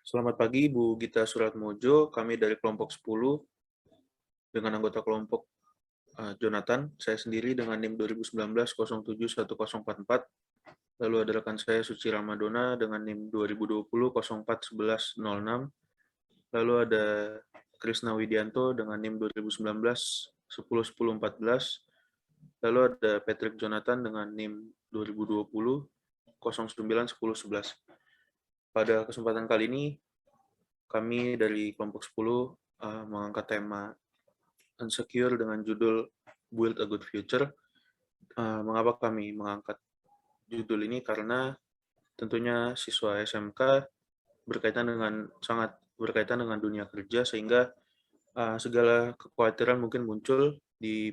Selamat pagi, Bu Gita Suratmojo. Kami dari kelompok 10 dengan anggota kelompok Jonathan. Saya sendiri dengan NIM 2019-071044. Lalu ada rekan saya Suci Ramadona dengan NIM 2020-041106. Lalu ada Krisna Widianto dengan NIM 2019-101014. Lalu ada Patrick Jonathan dengan NIM 2020-091011. Pada kesempatan kali ini, kami dari kelompok 10 mengangkat tema Unsecure dengan judul Build a Good Future. Mengapa kami mengangkat judul ini? Karena tentunya siswa SMK sangat berkaitan dengan dunia kerja, sehingga segala kekhawatiran mungkin muncul di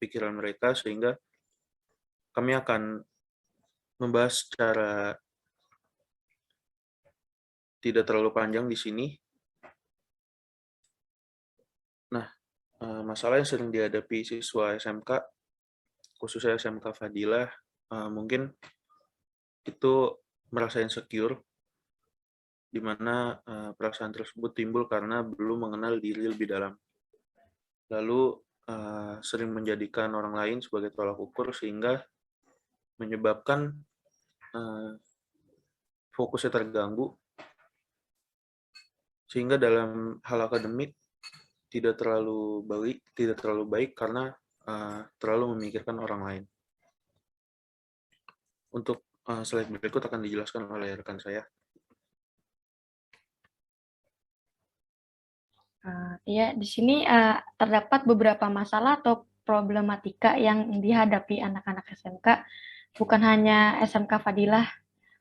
pikiran mereka, sehingga kami akan membahas secara tidak terlalu panjang di sini. Nah, masalah yang sering dihadapi siswa SMK, khususnya SMK Fadilah, mungkin itu merasa insecure, di mana perasaan tersebut timbul karena belum mengenal diri lebih dalam. Lalu sering menjadikan orang lain sebagai tolak ukur, sehingga menyebabkan fokusnya terganggu, sehingga dalam hal akademik tidak terlalu baik karena terlalu memikirkan orang lain. Untuk slide berikut akan dijelaskan oleh rekan saya. Ya, di sini terdapat beberapa masalah atau problematika yang dihadapi anak-anak SMK, bukan hanya SMK Fadilah.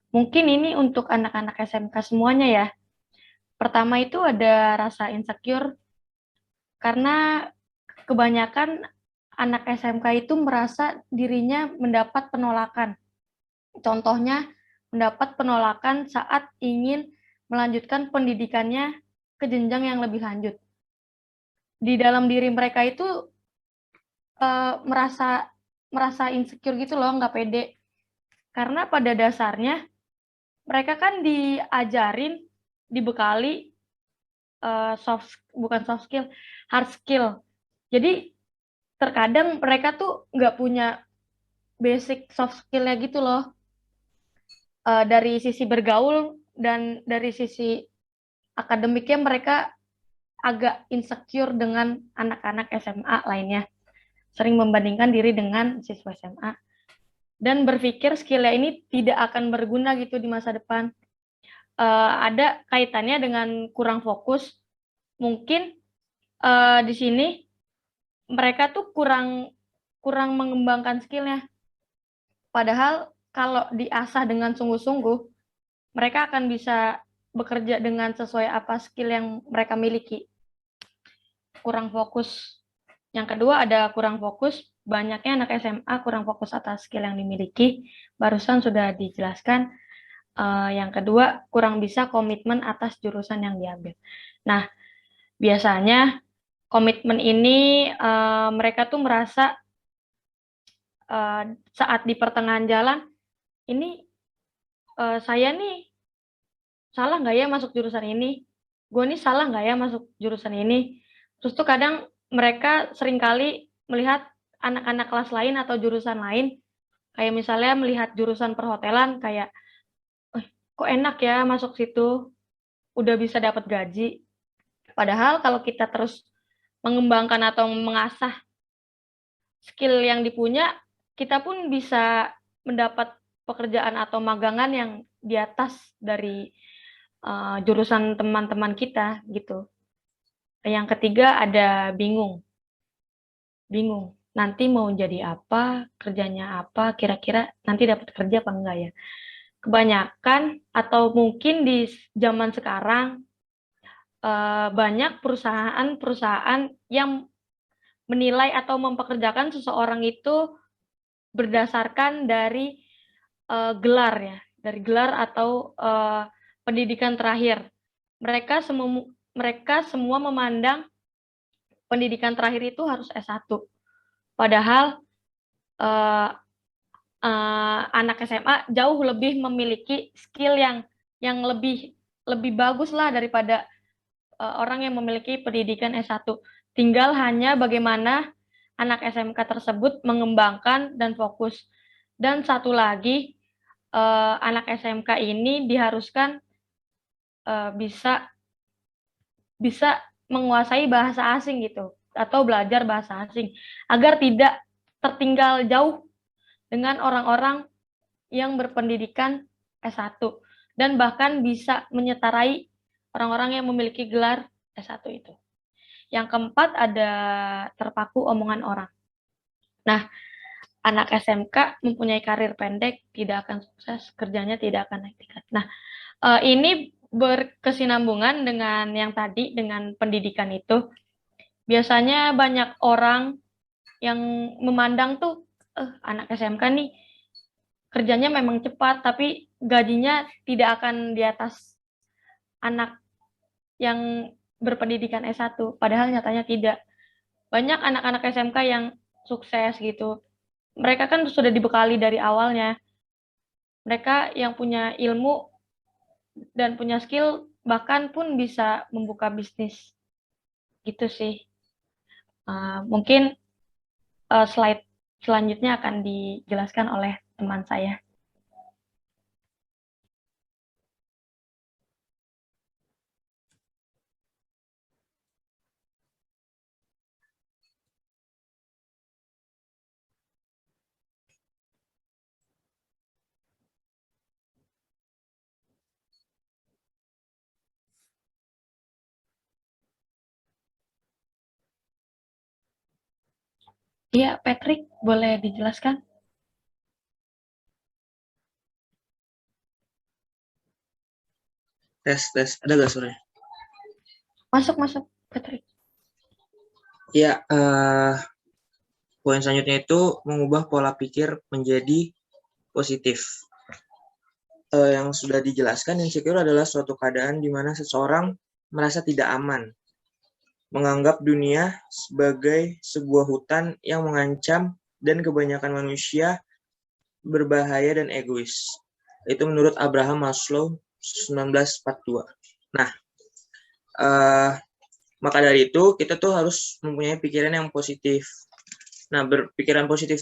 Mungkin ini untuk anak-anak SMK semuanya ya. Pertama itu ada rasa insecure, karena kebanyakan anak SMK itu merasa dirinya mendapat penolakan. Contohnya, mendapat penolakan saat ingin melanjutkan pendidikannya ke jenjang yang lebih lanjut. Di dalam diri mereka itu merasa insecure gitu loh, nggak pede. Karena pada dasarnya mereka kan diajarin, dibekali bukan soft skill, hard skill. Jadi terkadang mereka tuh nggak punya basic soft skill-nya gitu loh. Dari sisi bergaul dan dari sisi akademiknya mereka agak insecure dengan anak-anak SMA lainnya. Sering membandingkan diri dengan siswa SMA. Dan berpikir skill-nya ini tidak akan berguna gitu di masa depan. Ada kaitannya dengan kurang fokus. Mungkin di sini mereka tuh kurang mengembangkan skill-nya. Padahal kalau diasah dengan sungguh-sungguh, mereka akan bisa bekerja dengan sesuai apa skill yang mereka miliki. Kurang fokus. Yang kedua ada kurang fokus. Banyaknya anak SMA kurang fokus atas skill yang dimiliki. Barusan sudah dijelaskan. Yang kedua, kurang bisa komitmen atas jurusan yang diambil. Nah, biasanya komitmen ini mereka tuh merasa saat di pertengahan jalan, ini saya nih salah nggak ya masuk jurusan ini? Gue nih salah nggak ya masuk jurusan ini? Terus tuh kadang mereka seringkali melihat anak-anak kelas lain atau jurusan lain, kayak misalnya melihat jurusan perhotelan, kayak, kok enak ya masuk situ, udah bisa dapat gaji. Padahal kalau kita terus mengembangkan atau mengasah skill yang dipunya, kita pun bisa mendapat pekerjaan atau magangan yang di atas dari jurusan teman-teman kita gitu. Yang ketiga ada bingung. Bingung, nanti mau jadi apa, kerjanya apa, kira-kira nanti dapat kerja apa enggak ya. Kebanyakan atau mungkin di zaman sekarang banyak perusahaan-perusahaan yang menilai atau mempekerjakan seseorang itu berdasarkan dari gelar ya, dari gelar atau pendidikan terakhir. Mereka semua memandang pendidikan terakhir itu harus S1. Padahal anak SMA jauh lebih memiliki skill yang lebih bagus lah daripada orang yang memiliki pendidikan S1. Tinggal hanya bagaimana anak SMK tersebut mengembangkan dan fokus. Dan satu lagi, anak SMK ini diharuskan bisa menguasai bahasa asing gitu, atau belajar bahasa asing, agar tidak tertinggal jauh dengan orang-orang yang berpendidikan S1, dan bahkan bisa menyetarai orang-orang yang memiliki gelar S1 itu. Yang keempat ada terpaku omongan orang. Nah, anak SMK mempunyai karir pendek, tidak akan sukses, kerjanya tidak akan naik tingkat. Nah, ini berkesinambungan dengan yang tadi, dengan pendidikan itu. Biasanya banyak orang yang memandang tuh, anak SMK nih kerjanya memang cepat, tapi gajinya tidak akan di atas anak yang berpendidikan S1. Padahal nyatanya tidak. Banyak anak-anak SMK yang sukses gitu. Mereka kan sudah dibekali dari awalnya. Mereka yang punya ilmu dan punya skill bahkan pun bisa membuka bisnis. Gitu sih. Mungkin slide selanjutnya akan dijelaskan oleh teman saya. Iya, Patrick, boleh dijelaskan? Tes, ada nggak suaranya? Masuk, Patrick. Ya, poin selanjutnya itu mengubah pola pikir menjadi positif. Yang sudah dijelaskan, insecure adalah suatu keadaan di mana seseorang merasa tidak aman, menganggap dunia sebagai sebuah hutan yang mengancam dan kebanyakan manusia berbahaya dan egois. Itu menurut Abraham Maslow 1942. Nah, maka dari itu kita tuh harus mempunyai pikiran yang positif. Nah, berpikiran positif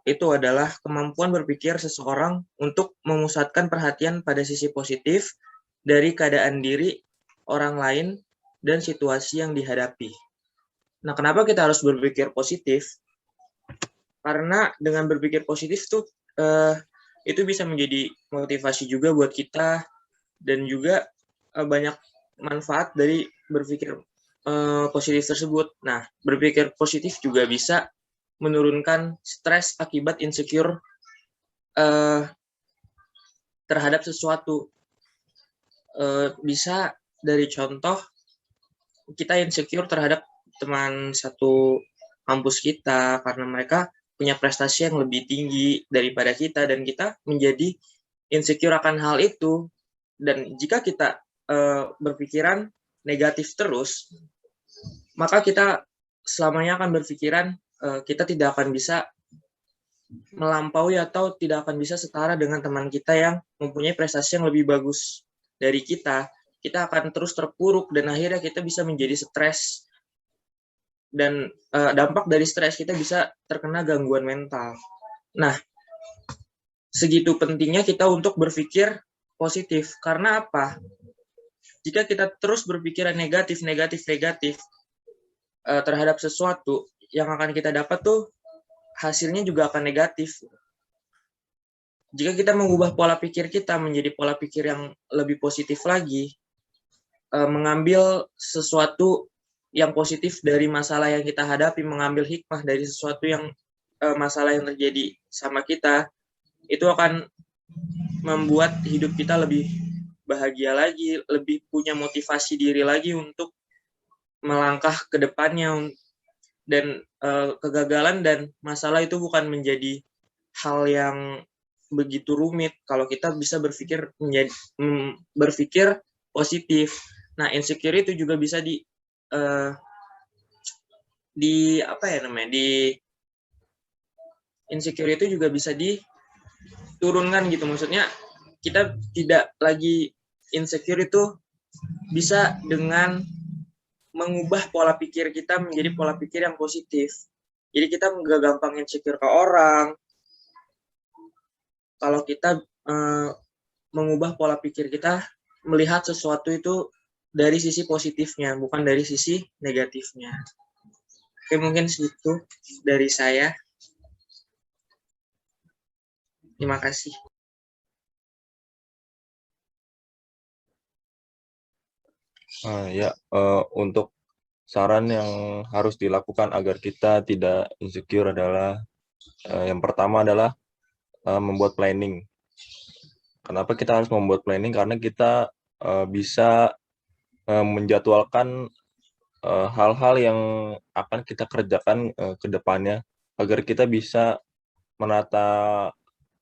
itu adalah kemampuan berpikir seseorang untuk memusatkan perhatian pada sisi positif dari keadaan diri, orang lain, dan situasi yang dihadapi. Nah, kenapa kita harus berpikir positif? Karena dengan berpikir positif tuh itu bisa menjadi motivasi juga buat kita, dan juga banyak manfaat dari berpikir positif tersebut. Nah, berpikir positif juga bisa menurunkan stres akibat insecure terhadap sesuatu. Bisa dari contoh, kita insecure terhadap teman satu kampus kita karena mereka punya prestasi yang lebih tinggi daripada kita, dan kita menjadi insecure akan hal itu. Dan jika kita berpikiran negatif terus, maka kita selamanya akan berpikiran kita tidak akan bisa melampaui atau tidak akan bisa setara dengan teman kita yang mempunyai prestasi yang lebih bagus dari kita. Kita akan terus terpuruk dan akhirnya kita bisa menjadi stres. Dan dampak dari stres, kita bisa terkena gangguan mental. Nah, segitu pentingnya kita untuk berpikir positif. Karena apa? Jika kita terus berpikiran negatif terhadap sesuatu, yang akan kita dapat tuh hasilnya juga akan negatif. Jika kita mengubah pola pikir kita menjadi pola pikir yang lebih positif lagi, mengambil sesuatu yang positif dari masalah yang kita hadapi, mengambil hikmah dari sesuatu yang masalah yang terjadi sama kita, itu akan membuat hidup kita lebih bahagia lagi, lebih punya motivasi diri lagi untuk melangkah ke depannya. Dan kegagalan dan masalah itu bukan menjadi hal yang begitu rumit kalau kita bisa berpikir positif. Nah, insecure itu juga bisa insecure itu juga bisa diturunkan gitu. Maksudnya kita tidak lagi insecure itu bisa dengan mengubah pola pikir kita menjadi pola pikir yang positif. Jadi kita nggak gampang insecure ke orang. Kalau kita mengubah pola pikir kita, melihat sesuatu itu dari sisi positifnya, bukan dari sisi negatifnya. Oke, mungkin segitu dari saya. Terima kasih. Ya, untuk saran yang harus dilakukan agar kita tidak insecure adalah yang pertama adalah membuat planning. Kenapa kita harus membuat planning? Karena kita bisa menjadwalkan hal-hal yang akan kita kerjakan ke depannya agar kita bisa menata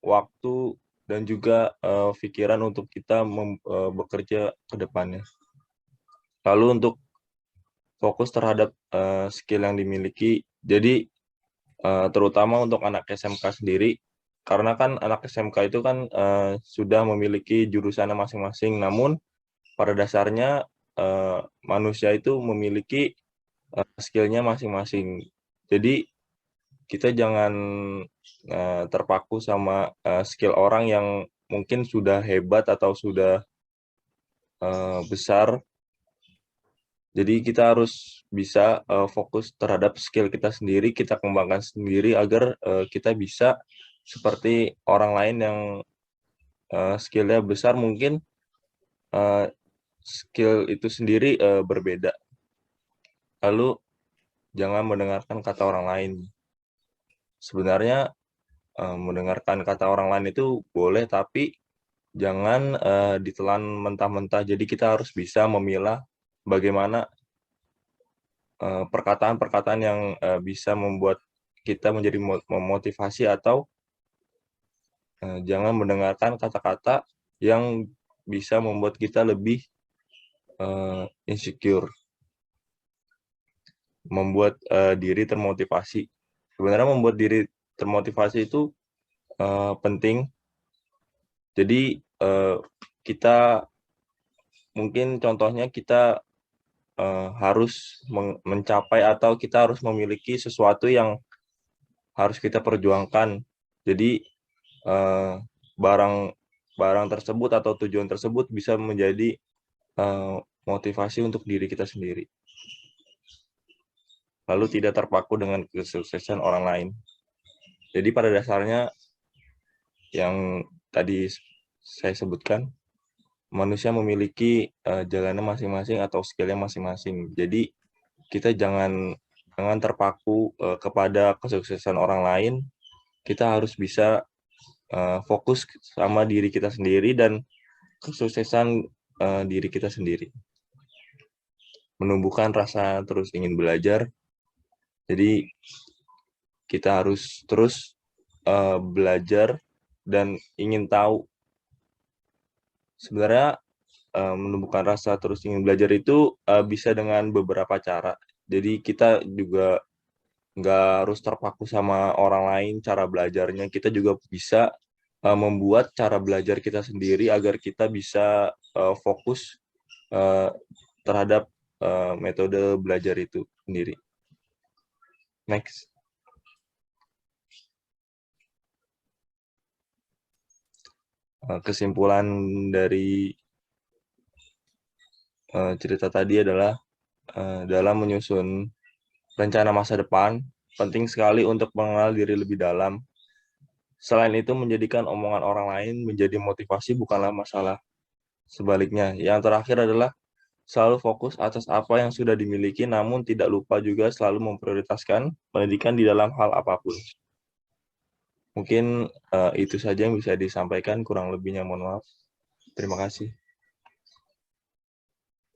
waktu dan juga pikiran untuk kita bekerja ke depannya. Lalu untuk fokus terhadap skill yang dimiliki. Jadi terutama untuk anak SMK sendiri, karena kan anak SMK itu kan sudah memiliki jurusannya masing-masing. Namun pada dasarnya manusia itu memiliki skill-nya masing-masing. Jadi kita jangan terpaku sama skill orang yang mungkin sudah hebat atau sudah besar. Jadi kita harus bisa fokus terhadap skill kita sendiri, kita kembangkan sendiri agar kita bisa seperti orang lain yang skill-nya besar, mungkin skill itu sendiri berbeda. Lalu jangan mendengarkan kata orang lain. Sebenarnya mendengarkan kata orang lain itu boleh, tapi jangan ditelan mentah-mentah. Jadi kita harus bisa memilah bagaimana perkataan-perkataan yang bisa membuat kita menjadi memotivasi, atau jangan mendengarkan kata-kata yang bisa membuat kita lebih insecure, membuat diri termotivasi. Sebenarnya membuat diri termotivasi itu penting. Jadi kita mungkin contohnya kita harus mencapai atau kita harus memiliki sesuatu yang harus kita perjuangkan. Jadi barang tersebut atau tujuan tersebut bisa menjadi motivasi untuk diri kita sendiri. Lalu tidak terpaku dengan kesuksesan orang lain. Jadi pada dasarnya yang tadi saya sebutkan, manusia memiliki jalannya masing-masing atau skill-nya masing-masing. Jadi kita jangan terpaku kepada kesuksesan orang lain. Kita harus bisa fokus sama diri kita sendiri dan kesuksesan diri kita sendiri. Menumbuhkan rasa terus ingin belajar. Jadi kita harus terus belajar dan ingin tahu. Sebenarnya menumbuhkan rasa terus ingin belajar itu bisa dengan beberapa cara. Jadi kita juga nggak harus terpaku sama orang lain cara belajarnya. Kita juga bisa membuat cara belajar kita sendiri agar kita bisa fokus terhadap metode belajar itu sendiri. Next. Kesimpulan dari cerita tadi adalah dalam menyusun rencana masa depan, penting sekali untuk mengenal diri lebih dalam. Selain itu, menjadikan omongan orang lain menjadi motivasi bukanlah masalah. Sebaliknya, yang terakhir adalah selalu fokus atas apa yang sudah dimiliki, namun tidak lupa juga selalu memprioritaskan pendidikan di dalam hal apapun. Mungkin itu saja yang bisa disampaikan, kurang lebihnya mohon maaf. Terima kasih.